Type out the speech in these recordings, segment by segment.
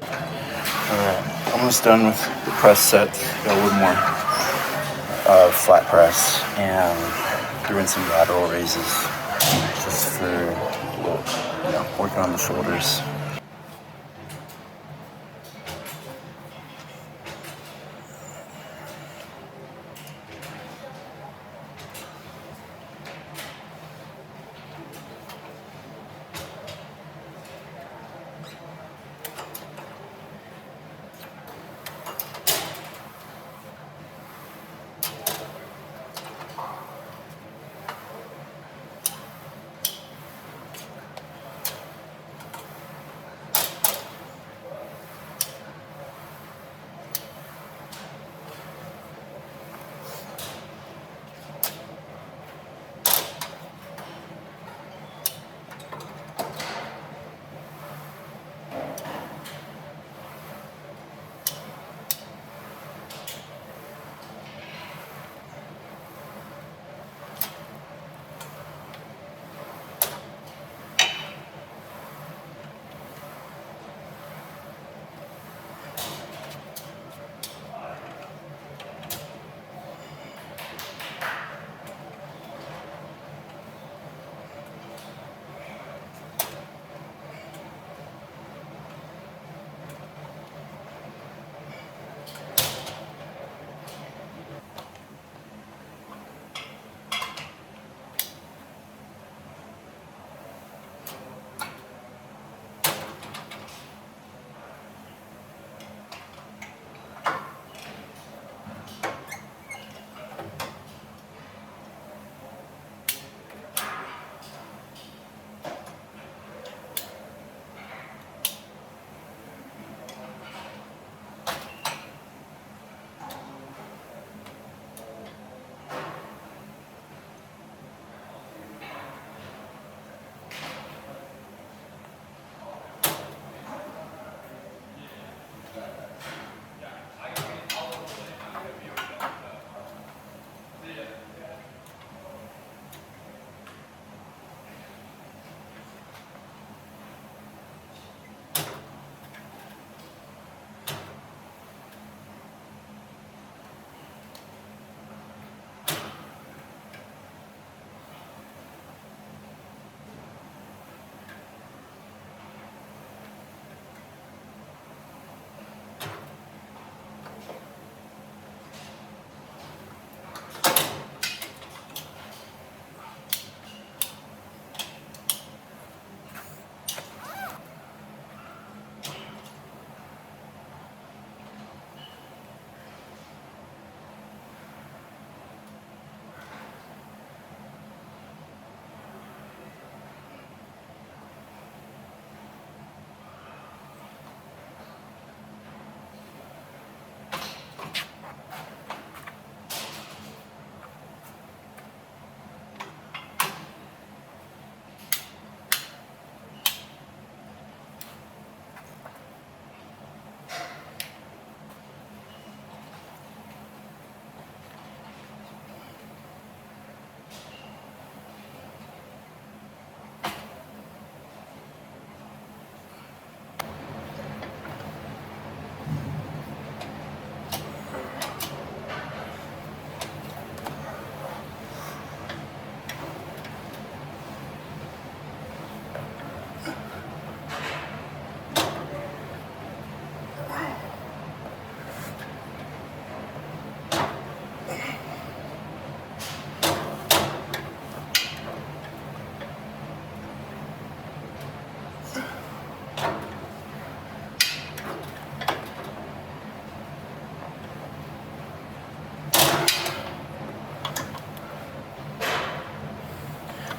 Alright, almost done with the press sets. Got a little more flat press and doing some lateral raises just for working on the shoulders.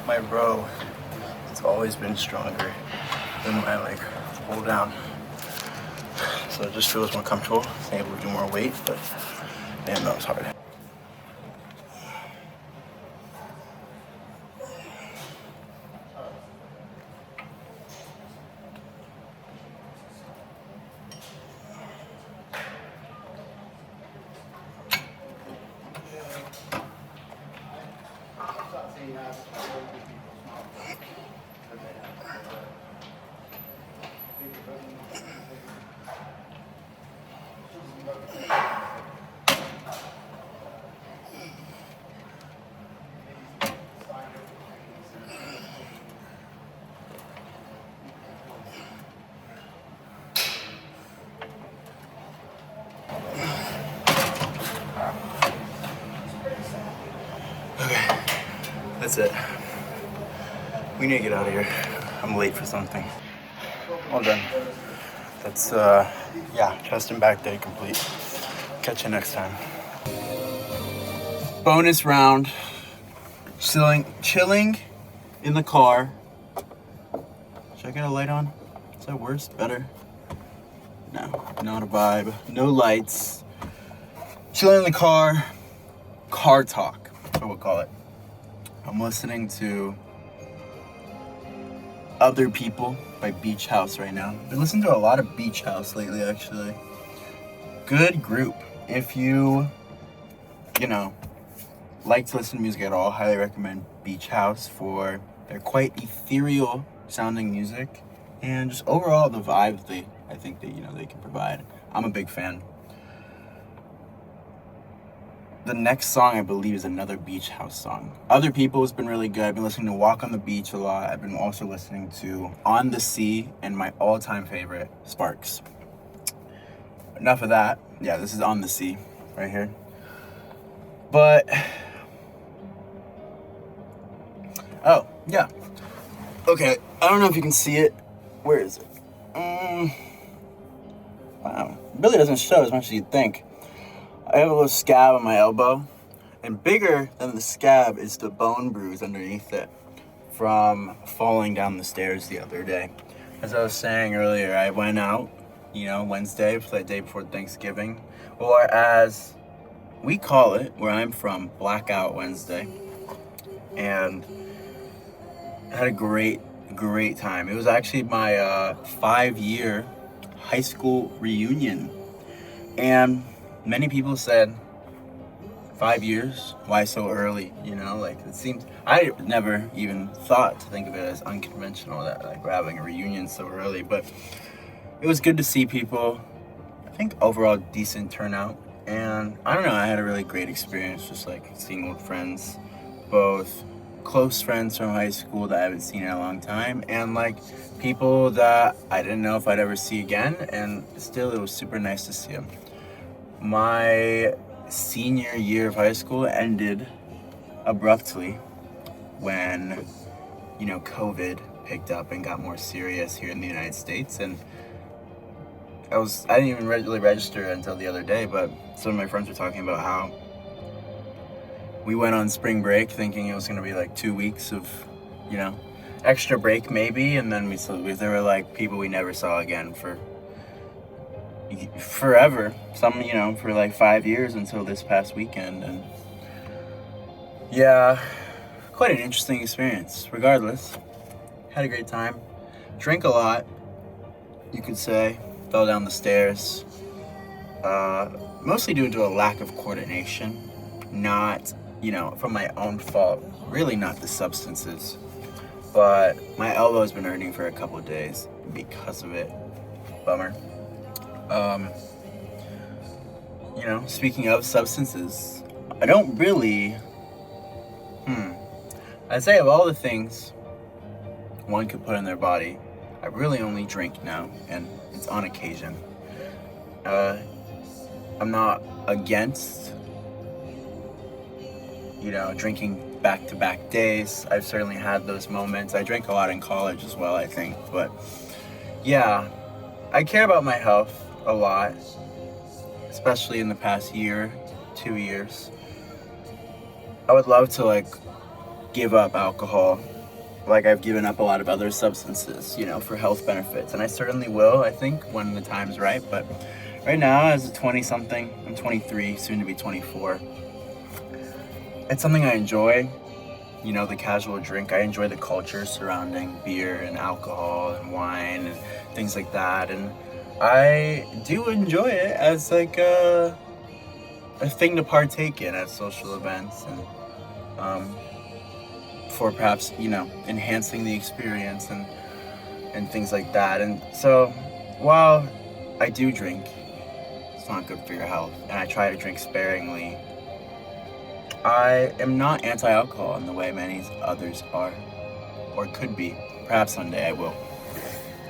My row has always been stronger than my pull down. So it just feels more comfortable, being able to do more weight, but damn, that was hard. That's it. We need to get out of here. I'm late for something. Well done. That's, yeah, chest and back day complete. Catch you next time. Bonus round. Chilling in the car. Should I get a light on? Is that worse? Better? No, not a vibe. No lights. Chilling in the car. Cartalk, I would call it. I'm listening to Other People by Beach House right now. I've been listening to a lot of Beach House lately, actually. Good group. If you like to listen to music at all, highly recommend Beach House for their quite ethereal sounding music and just overall the vibes I think that they can provide. I'm a big fan. The next song, I believe, is another Beach House song. Other People has been really good. I've been listening to Walk on the Beach a lot. I've been also listening to On the Sea and my all-time favorite, Sparks. Enough of that. Yeah, this is On the Sea right here. But, oh, yeah. Okay, I don't know if you can see it. Where is it? Wow, it really doesn't show as much as you'd think. I have a little scab on my elbow, and bigger than the scab is the bone bruise underneath it from falling down the stairs the other day. As I was saying earlier, I went out, Wednesday, for that day before Thanksgiving, or as we call it, where I'm from, Blackout Wednesday, and I had a great time. It was actually my 5-year high school reunion, and many people said, 5 years? Why so early? It seems, I never even thought to think of it as unconventional that we're having a reunion so early, but it was good to see people. I think overall decent turnout, and I don't know, I had a really great experience just seeing old friends, both close friends from high school that I haven't seen in a long time, and people that I didn't know if I'd ever see again, and still it was super nice to see them. My senior year of high school ended abruptly when, COVID picked up and got more serious here in the United States, and I didn't even really register until the other day, but some of my friends were talking about how we went on spring break thinking it was going to be 2 weeks of, extra break maybe, and then there were people we never saw again for forever, some for 5 years until this past weekend. And yeah, quite an interesting experience. Regardless, had a great time, drank a lot, you could say, fell down the stairs, mostly due to a lack of coordination, not from my own fault, really not the substances, but my elbow's been hurting for a couple of days because of it. Bummer. Speaking of substances, I don't really, I'd say of all the things one could put in their body, I really only drink now, and it's on occasion. I'm not against, drinking back-to-back days. I've certainly had those moments. I drank a lot in college as well, I think, but yeah, I care about my health a lot, especially in the past year, 2 years. I would love to give up alcohol like I've given up a lot of other substances, for health benefits, and I certainly will, I think, when the time's right. But right now, as a 20-something, I'm 23, soon to be 24, it's something I enjoy, the casual drink. I enjoy the culture surrounding beer and alcohol and wine and things like that, and I do enjoy it as a thing to partake in at social events, and for perhaps enhancing the experience and things like that. And so while I do drink, it's not good for your health, and I try to drink sparingly, I am not anti-alcohol in the way many others are, or could be. Perhaps someday I will.